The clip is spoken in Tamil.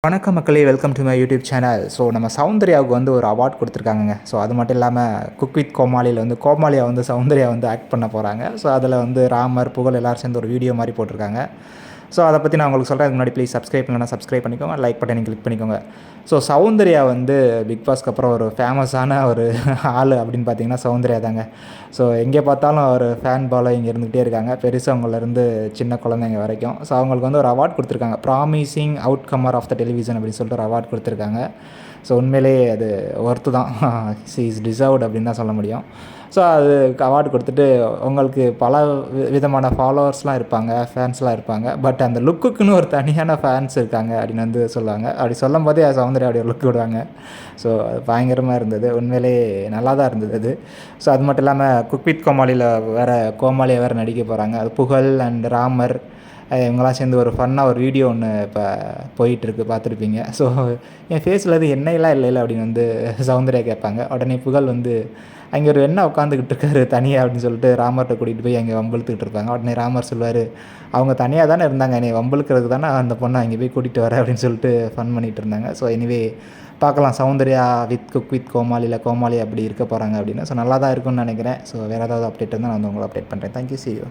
வணக்கம் மக்களே, welcome to my YouTube channel. So நம்ம சௌந்தர்யாவுக்கு வந்து ஒரு அவார்ட் கொடுத்துருக்காங்கங்க. ஸோ அது மட்டும் இல்லாமல் குக் வித் கோமாளியில் வந்து கோமாளியா வந்து சௌந்தர்யா வந்து ஆக்ட் பண்ண போகிறாங்க. ஸோ அதில் வந்து ராமர், புகழ் எல்லோரும் சேர்ந்து ஒரு வீடியோ மாதிரி போட்டிருக்காங்க. ஸோ அதை பற்றி நான் உங்களுக்கு சொல்கிறேன். அதுக்கு முன்னாடி ப்ளீஸ் சப்ஸ்கிரைப் பண்ணலன்னா சப்ஸ்கிரைப் பண்ணிக்கோங்க, லைக் பட்டனை கிளிக் பண்ணிக்கோங்க. ஸோ சௌந்தர்யா வந்து பிக் பாஸ்க்கு அப்புறம் ஒரு ஃபேமஸான ஒரு ஆள் அப்படின்னு பார்த்தீங்கன்னா சௌந்தர்யா தாங்க. ஸோ எங்கே பார்த்தாலும் ஒரு ஃபேன் ஃபாலோயிங் இருந்துகிட்டே இருக்காங்க, பெருசவங்கலேருந்து சின்ன குழந்தைங்க வரைக்கும். ஸோ அவங்களுக்கு வந்து ஒரு அவார்ட் கொடுத்துருக்காங்க, ப்ராமிசிங் அவுட்கமர் ஆஃப் த டெலிவிஷன் அப்படின்னு சொல்லிட்டு ஒரு அவார்ட் கொடுத்துருக்காங்க. ஸோ உண்மையிலேயே அது ஒர்த்து தான், ஷி இஸ் டிசர்வ்ட் அப்படின்னு தான் சொல்ல முடியும். ஸோ அதுக்கு அவார்டு கொடுத்துட்டு உங்களுக்கு பல விதமான ஃபாலோவர்ஸ்லாம் இருப்பாங்க, ஃபேன்ஸ்லாம் இருப்பாங்க. பட் அந்த லுக்குக்குன்னு ஒரு தனியான ஃபேன்ஸ் இருக்காங்க அப்படின்னு வந்து சொல்லுவாங்க. அப்படி சொல்லும் போதே சௌந்தர்யா அப்படி ஒரு லுக் விடுவாங்க. ஸோ அது பயங்கரமாக இருந்தது, உண்மையிலேயே நல்லா தான் இருந்தது அது. ஸோ அது மட்டும் இல்லாமல் குக் வித் கோமாளியில் வேறு கோமாளியாக வேறு நடிக்க போகிறாங்க. அது புகழ் அண்ட் ராமர் இவங்களாம் சேர்ந்து ஒரு ஃபன்னாக ஒரு வீடியோ ஒன்று இப்போ போயிட்டுருக்கு, பார்த்துருப்பீங்க. ஸோ என் ஃபேஸில் அது எண்ணெயெல்லாம் இல்லைல்ல அப்படின்னு வந்து சௌந்தர்யா கேட்பாங்க. உடனே புகழ் வந்து அங்கே ஒரு எண்ணெய் உட்காந்துக்கிட்டு இருக்காரு தனியாக அப்படின்னு சொல்லிட்டு ராமர்கிட்ட கூட்டிகிட்டு போய் அங்கே வம்பிழுத்துக்கிட்டு இருப்பாங்க. உடனே ராமர் சொல்லுவார், அவங்க தனியாக தானே இருந்தாங்க, என்னை வம்பிழுக்கிறதுக்கு தானே அந்த பொண்ணை அங்கே போய் கூட்டிகிட்டு வரேன் அப்படின்னு சொல்லிட்டு ஃபன் பண்ணிகிட்டு இருந்தாங்க. ஸோ எனிவே பார்க்கலாம் சௌந்தர்யா வித் குக் வித் கோமாளியில் கோமாளி அப்படி இருக்க போகிறாங்க அப்படின்னு. ஸோ நல்லா தான் இருக்கும்னு நினைக்கிறேன். ஸோ வேறு ஏதாவது அப்டேட் இருந்தால் நான் வந்து உங்களை அப்டேட் பண்ணுறேன். Thank you, see you.